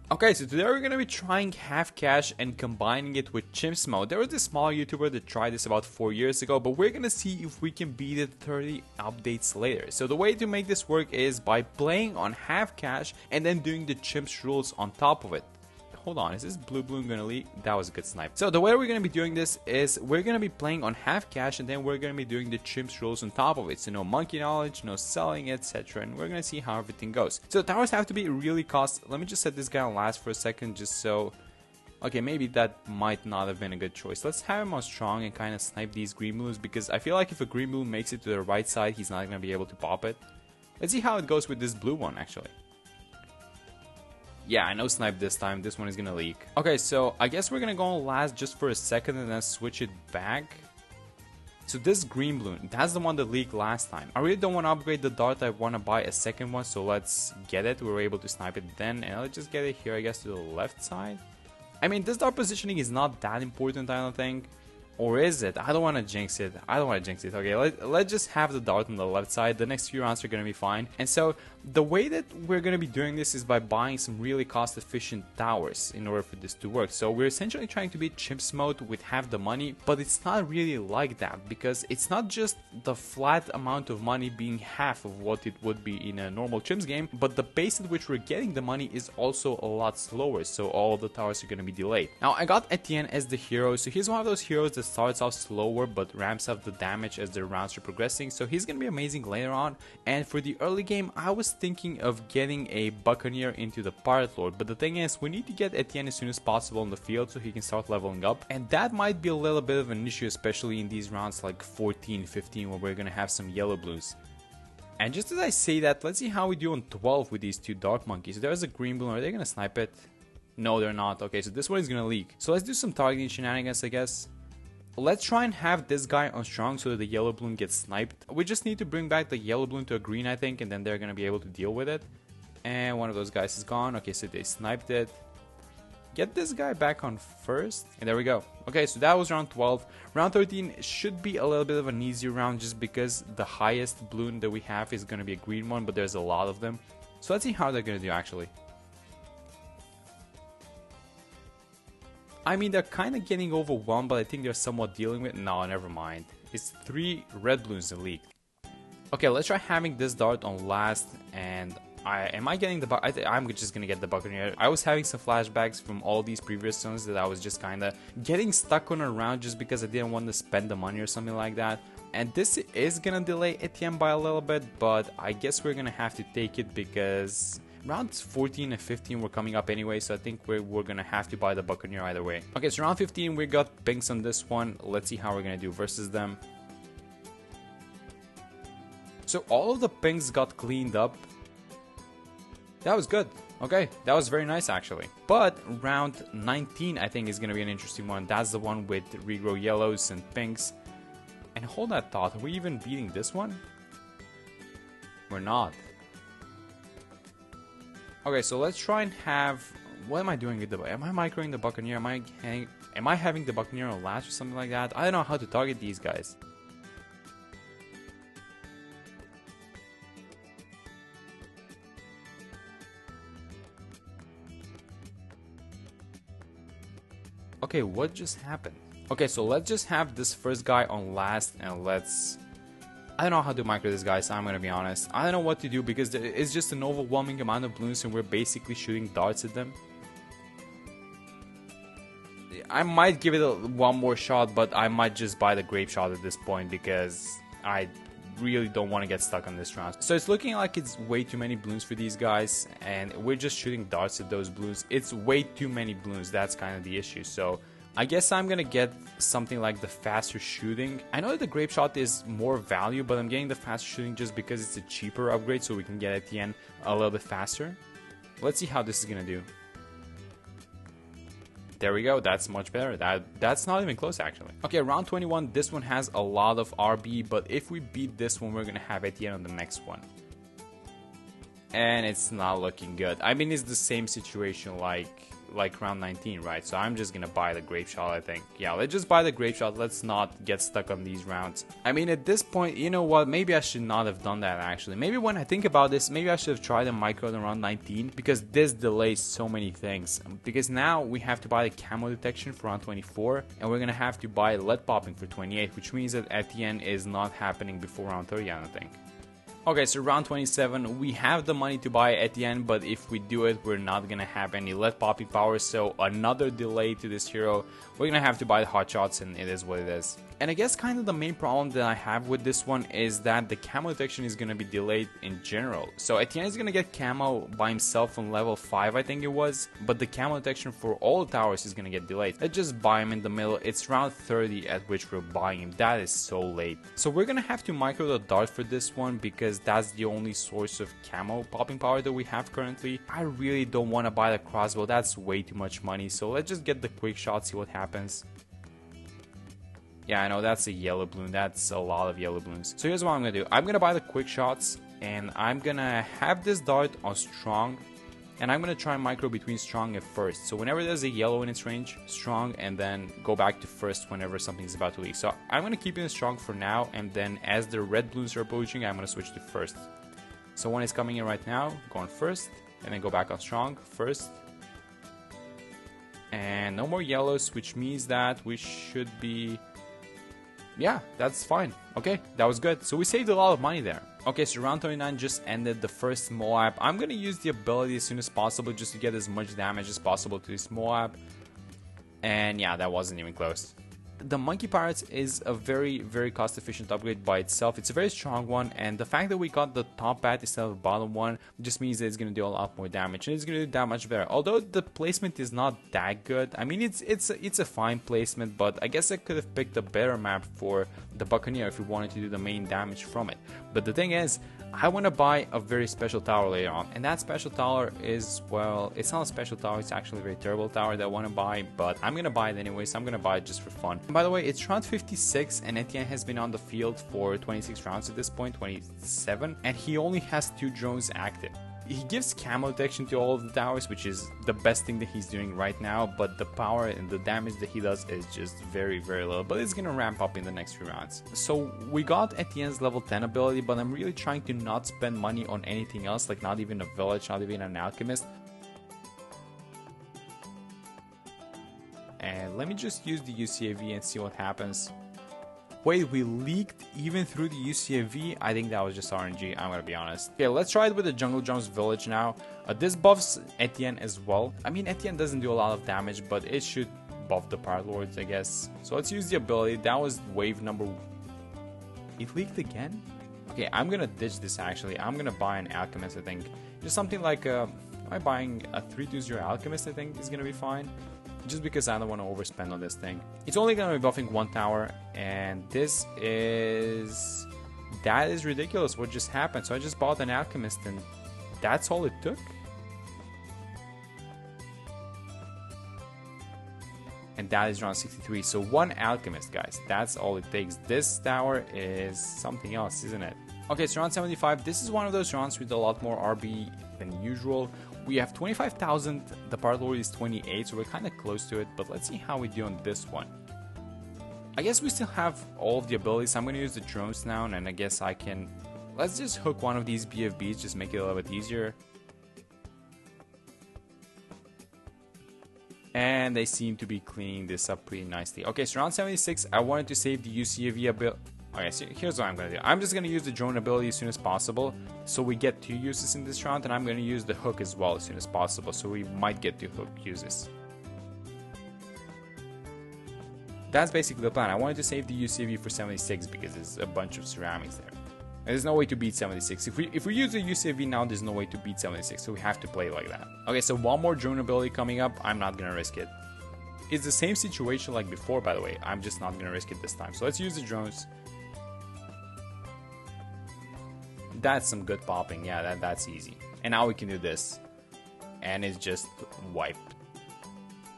Okay, so today we're gonna be trying Half-Cash and combining it with Chimps mode. There was this small YouTuber that tried this about 4 years ago, but we're gonna see if we can beat it 30 updates later. So the way to make this work is by playing on Half-Cash and then doing the Chimps rules on top of it. Hold on, is this blue balloon gonna leak? That was a good snipe. So the way we're gonna be doing this is we're gonna be playing on Half-Cash and then we're gonna be doing the Chimps rules on top of it. So no monkey knowledge, no selling, etc. And we're gonna see how everything goes. So the towers have to be really cost. Let me just set this guy on last for a second just so... Okay, maybe that might not have been a good choice. Let's have him on strong and kind of snipe these green balloons because I feel like if a green balloon makes it to the right side, he's not gonna be able to pop it. Let's see how it goes with this blue one actually. Yeah, I know snipe this time. This one is gonna leak. Okay, so I guess we're gonna go on last just for a second and then switch it back. So this green balloon, that's the one that leaked last time. I really don't want to upgrade the dart. I want to buy a second one, so let's get it. We were able to snipe it then, and let's just get it here, I guess, to the left side. I mean, this dart positioning is not that important, I don't think. Or is it? I don't want to jinx it. Okay, let's just have the dart on the left side. The next few rounds are going to be fine. And so the way that we're going to be doing this is by buying some really cost efficient towers in order for this to work. So we're essentially trying to beat Chimps mode with half the money, but it's not really like that because it's not just the flat amount of money being half of what it would be in a normal Chimps game, but the pace at which we're getting the money is also a lot slower. So all of the towers are going to be delayed. Now I got Etienne as the hero. So he's one of those heroes that starts off slower but ramps up the damage as the rounds are progressing, so he's gonna be amazing later on. And for the early game I was thinking of getting a Buccaneer into the Pirate Lord, but the thing is we need to get Etienne as soon as possible on the field so he can start leveling up, and that might be a little bit of an issue, especially in these rounds like 14, 15 where we're gonna have some yellow blues. And just as I say that, let's see how we do on 12 with these two dark monkeys. So there's a green balloon. Are they gonna snipe it? No, they're not. Okay, so this one is gonna leak. So let's do some targeting shenanigans, I guess. Let's try and have this guy on strong so that the yellow balloon gets sniped. We just need to bring back the yellow balloon to a green, I think, and then they're going to be able to deal with it. And one of those guys is gone. Okay, so they sniped it. Get this guy back on first. And there we go. Okay, so that was round 12. Round 13 should be a little bit of an easier round just because the highest balloon that we have is going to be a green one, but there's a lot of them. So let's see how they're going to do actually. I mean, they're kind of getting overwhelmed, but I think they're somewhat dealing with it. No, never mind. It's 3 red balloons in league. Okay, let's try having this dart on last. And am I getting the I'm just gonna get the Buccaneer. I was having some flashbacks from all these previous zones that I was just kind of getting stuck on a round just because I didn't want to spend the money or something like that. And this is gonna delay Etienne by a little bit, but I guess we're gonna have to take it because rounds 14 and 15 were coming up anyway, so I think we're gonna have to buy the Buccaneer either way. Okay, so round 15 we got pinks on this one. Let's see how we're gonna do versus them. So all of the pinks got cleaned up. That was good. Okay, that was very nice actually. But round 19 I think is gonna be an interesting one. That's the one with regrow yellows and pinks. And hold that thought, are we even beating this one? We're not. Okay, so let's try and have... What am I doing with the... Am I microing the Buccaneer? Am I having the Buccaneer on last or something like that? I don't know how to target these guys. Okay, what just happened? Okay, so let's just have this first guy on last and let's... I don't know how to micro this guy, so I'm gonna be honest. I don't know what to do because it's just an overwhelming amount of balloons and we're basically shooting darts at them. I might give it one more shot, but I might just buy the grape shot at this point because I really don't want to get stuck on this round. So it's looking like it's way too many balloons for these guys and we're just shooting darts at those balloons. It's way too many balloons, that's kind of the issue. So I guess I'm gonna get something like the faster shooting. I know that the grape shot is more value, but I'm getting the faster shooting just because it's a cheaper upgrade so we can get at the end a little bit faster. Let's see how this is gonna do. There we go, that's much better. That's not even close actually. Okay, round 21, this one has a lot of RB, but if we beat this one, we're gonna have at the end on the next one. and it's not looking good. I mean, it's the same situation like round 19, right? So I'm just gonna buy the grape shot, I think. Yeah, let's just buy the grape shot. Let's not get stuck on these rounds. I mean, at this point, you know what? Maybe I should not have done that, actually. Maybe when I think about this, maybe I should have tried a micro in round 19, because this delays so many things. Because now we have to buy the camo detection for round 24, and we're gonna have to buy lead popping for 28, which means that Etienne is not happening before round 30, I don't think. Okay, so round 27, we have the money to buy Etienne, but if we do it, we're not gonna have any lead popping power, so another delay to this hero. We're gonna have to buy the hot shots, and it is what it is. And I guess kind of the main problem that I have with this one is that the camo detection is gonna be delayed in general. So Etienne is gonna get camo by himself on level 5, I think it was, but the camo detection for all towers is gonna get delayed. Let's just buy him in the middle. It's round 30 at which we're buying him. That is so late. So we're gonna have to micro the dart for this one, because that's the only source of camo popping power that we have currently. I really don't want to buy the crossbow. That's way too much money. So let's just get the quick shot, see what happens. Yeah, I know that's a yellow balloon. That's a lot of yellow balloons. So here's what I'm gonna do. I'm gonna buy the quick shots, and I'm gonna have this dart on strong, and I'm gonna try micro between strong and first. So whenever there's a yellow in its range, strong, and then go back to first whenever something's about to leak. So I'm gonna keep it in strong for now, and then as the red balloons are approaching, I'm gonna switch to first. So one is coming in right now, go on first, and then go back on strong, first. And no more yellows, which means that we should be... Yeah, that's fine. Okay, that was good. So we saved a lot of money there. Okay, so round 29 just ended the first Moab. I'm gonna use the ability as soon as possible just to get as much damage as possible to this Moab. And yeah, that wasn't even close. The Monkey Pirates is a very, very cost-efficient upgrade by itself. It's a very strong one, and the fact that we got the top bat instead of the bottom one just means that it's going to do a lot more damage, and it's going to do that much better. Although the placement is not that good. I mean, it's a fine placement, but I guess I could have picked a better map for the Buccaneer if we wanted to do the main damage from it. But the thing is, I want to buy a very special tower later on, and that special tower is, well, it's not a special tower, it's actually a very terrible tower that I want to buy, but I'm going to buy it anyways. I'm going to buy it just for fun. And by the way, it's round 56, and Etienne has been on the field for 26 rounds at this point, 27, and he only has 2 drones active. He gives camo detection to all of the towers, which is the best thing that he's doing right now, but the power and the damage that he does is just very, very low, but it's gonna ramp up in the next few rounds. So we got Etienne's level 10 ability, but I'm really trying to not spend money on anything else, like not even a village, not even an alchemist. And let me just use the UCAV and see what happens. Wait, we leaked even through the UCAV? I think that was just RNG, I'm gonna be honest. Okay, let's try it with the Jungle Drums village now. This buffs Etienne as well. I mean, Etienne doesn't do a lot of damage, but it should buff the Pirate Lords, I guess. So let's use the ability. That was wave number... It leaked again? Okay, I'm gonna ditch this actually. I'm gonna buy an Alchemist, I think. Just something like, am I buying a 320 Alchemist, I think is gonna be fine. Just because I don't want to overspend on this thing. It's only going to be buffing 1 tower, and this is... That is ridiculous what just happened. So I just bought an Alchemist, and that's all it took? And that is round 63. So 1 Alchemist, guys. That's all it takes. This tower is something else, isn't it? Okay, so round 75. This is one of those rounds with a lot more RB than usual. We have 25,000, the Pirate Lord is 28, so we're kind of close to it, but let's see how we do on this one. I guess we still have all of the abilities. I'm going to use the drones now, and I guess I can... Let's just hook one of these BFBs, just make it a little bit easier. And they seem to be cleaning this up pretty nicely. Okay, so round 76, I wanted to save the UCAV ability. Okay, so here's what I'm going to do. I'm just going to use the drone ability as soon as possible, so we get 2 uses in this round, and I'm going to use the hook as well as soon as possible, so we might get 2 hook uses. That's basically the plan. I wanted to save the UCV for 76 because there's a bunch of ceramics there. And there's no way to beat 76. If we use the UCV now, there's no way to beat 76, so we have to play like that. Okay, so one more drone ability coming up. I'm not going to risk it. It's the same situation like before, by the way. I'm just not going to risk it this time. So let's use the drones. That's some good popping. Yeah, that's easy. And now we can do this. And it's just wiped.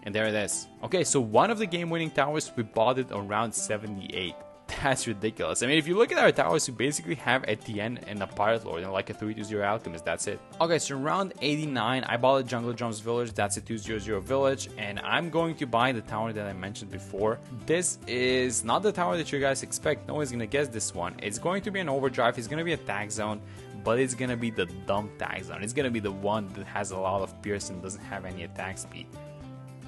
And there it is. Okay, so one of the game-winning towers, we bought it on round 78. That's ridiculous. I mean, if you look at our towers, we basically have Etienne and a Pirate Lord and like a 3-2-0 Alchemist. That's it. Okay, so round 89, I bought a Jungle Drums Village. That's a 2-0-0 village. And I'm going to buy the tower that I mentioned before. This is not the tower that you guys expect. No one's going to guess this one. It's going to be an overdrive. It's going to be a tag zone. But it's going to be the dumb tag zone. It's going to be the one that has a lot of pierce and doesn't have any attack speed.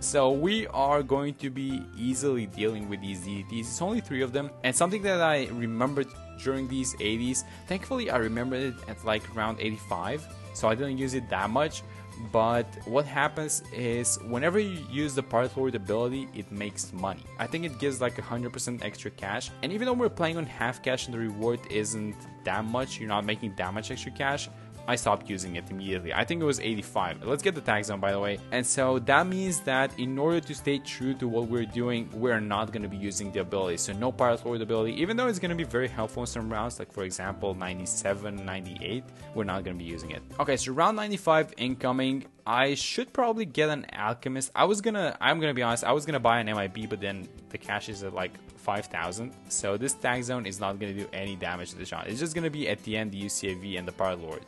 So we are going to be easily dealing with these deities. It's only 3 of them. And something that I remembered during these 80s, thankfully I remembered it at like around 85. So I didn't use it that much. But what happens is whenever you use the Pirate Lord ability, it makes money. I think it gives like 100% extra cash. And even though we're playing on half cash and the reward isn't that much, you're not making that much extra cash, I stopped using it immediately. I think it was 85. Let's get the tag zone, by the way. And so that means that in order to stay true to what we're doing, we're not going to be using the ability. So no Pirate Lord ability, even though it's going to be very helpful in some rounds, like for example 97, 98, we're not going to be using it. Okay, so round 95 incoming. I should probably get an Alchemist. I'm gonna be honest, I was gonna buy an MIB, but then the cash is at like 5,000. So this tag zone is not gonna do any damage to the shot. It's just gonna be at the end the UCAV and the Pirate Lord.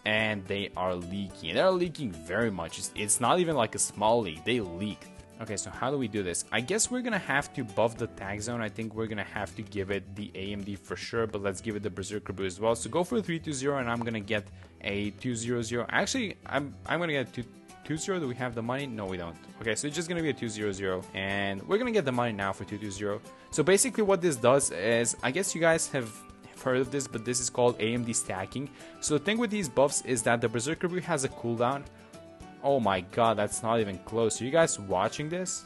And they are leaking. They're leaking very much. It's not even like a small leak. They leaked. Okay, so how do we do this? I guess we're gonna have to buff the tag zone. I think we're gonna have to give it the AMD for sure, but let's give it the Berserker Brew as well. So go for a 3-2-0, and I'm gonna get a 2-0-0. Actually, I'm gonna get a 2-0. Do we have the money? No, we don't. Okay, so it's just gonna be a 2-0-0, and we're gonna get the money now for 2-2-0. So basically, what this does is, I guess you guys have heard of this, but this is called AMD stacking. So the thing with these buffs is that the Berserker Brew has a cooldown. Oh my god, that's not even close. Are you guys watching this?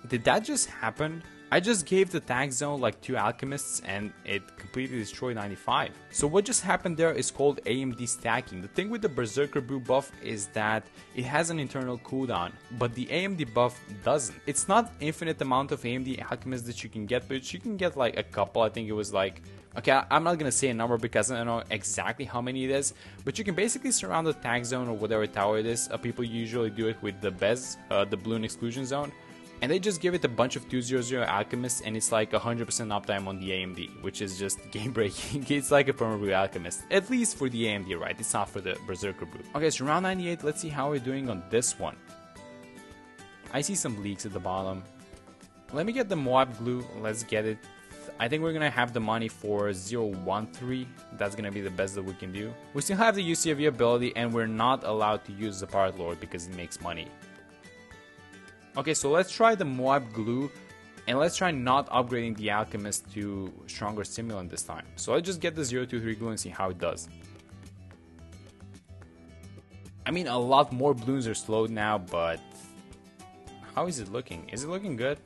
Did that just happen? I just gave the tag zone like 2 alchemists and it completely destroyed 95. So what just happened there is called AMD stacking. The thing with the Berserker Brew buff is that it has an internal cooldown, but the AMD buff doesn't. It's not infinite amount of AMD alchemists that you can get, but you can get like a couple. I think it was like, okay, I'm not gonna say a number because I don't know exactly how many it is, but you can basically surround the tag zone or whatever tower it is. People usually do it with the Bez, the Balloon Exclusion Zone. And they just give it a bunch of 2-0-0 alchemists, and it's like 100% uptime on the AMD, which is just game breaking. It's like a perma brew alchemist, at least for the AMD, right? It's not for the Berserker Brew. Okay, so round 98, let's see how we're doing on this one. I see some leaks at the bottom. Let me get the Moab glue, let's get it. I think we're gonna have the money for 0-1-3. That's gonna be the best that we can do. We still have the UCAV ability, and we're not allowed to use the Pirate Lord because it makes money. Okay, so let's try the Moab glue, and let's try not upgrading the alchemist to stronger stimulant this time. So let's just get the 0-2-3 glue and see how it does. I mean, a lot more balloons are slowed now, but how is it looking? Is it looking good?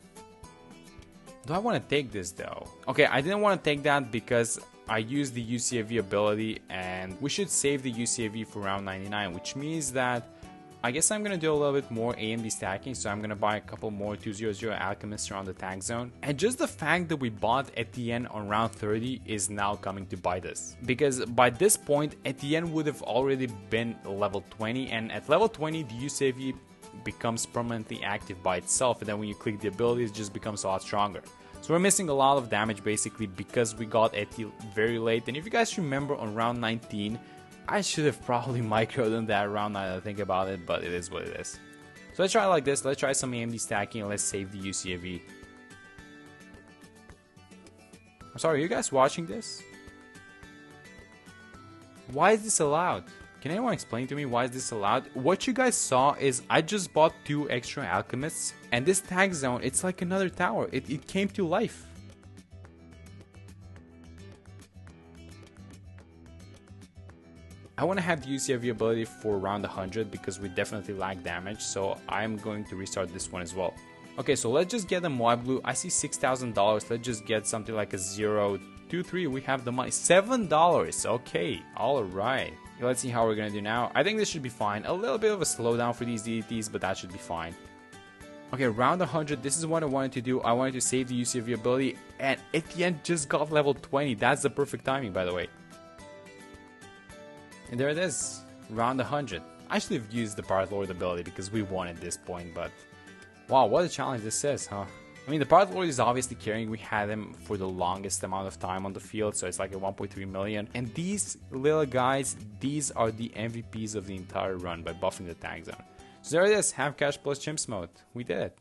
Do I want to take this though? Okay, I didn't want to take that because I used the UCAV ability, and we should save the UCAV for round 99, which means that I guess I'm going to do a little bit more AMD stacking, so I'm going to buy a couple more 2-0-0 alchemists around the tag zone. And just the fact that we bought Etienne on round 30 is now coming to bite us. Because by this point, Etienne would have already been level 20, and at level 20, the UCAV becomes permanently active by itself, and then when you click the ability, it just becomes a lot stronger. So we're missing a lot of damage basically because we got Eti very late. And if you guys remember on round 19, I should have probably microed in that round now that I think about it, but it is what it is. So let's try it like this. Let's try some AMD stacking and let's save the UCAV. I'm sorry, are you guys watching this? Why is this allowed? Can anyone explain to me why is this allowed? What you guys saw is I just bought 2 extra alchemists, and this tag zone, it's like another tower. It came to life. I want to have the UCAV ability for around 100 because we definitely lack damage, so I'm going to restart this one as well. Okay, so let's just get a Moab Blue. I see $6,000. Let's just get something like a 0-2-3. We have the money. $7. Okay, alright. Let's see how we're going to do now. I think this should be fine. A little bit of a slowdown for these deities, but that should be fine. Okay, round 100. This is what I wanted to do. I wanted to save the UCAV ability, and Etienne just got level 20. That's the perfect timing, by the way. And there it is, round 100. I should have used the Pirate Lord ability because we won at this point, but Wow, what a challenge this is, huh? I mean, the Part Lord is obviously carrying. We had him for the longest amount of time on the field, so it's like a 1.3 million. And these little guys, these are the MVPs of the entire run by buffing the tag zone. So there it is, Half-Cash plus Chimps mode. We did it.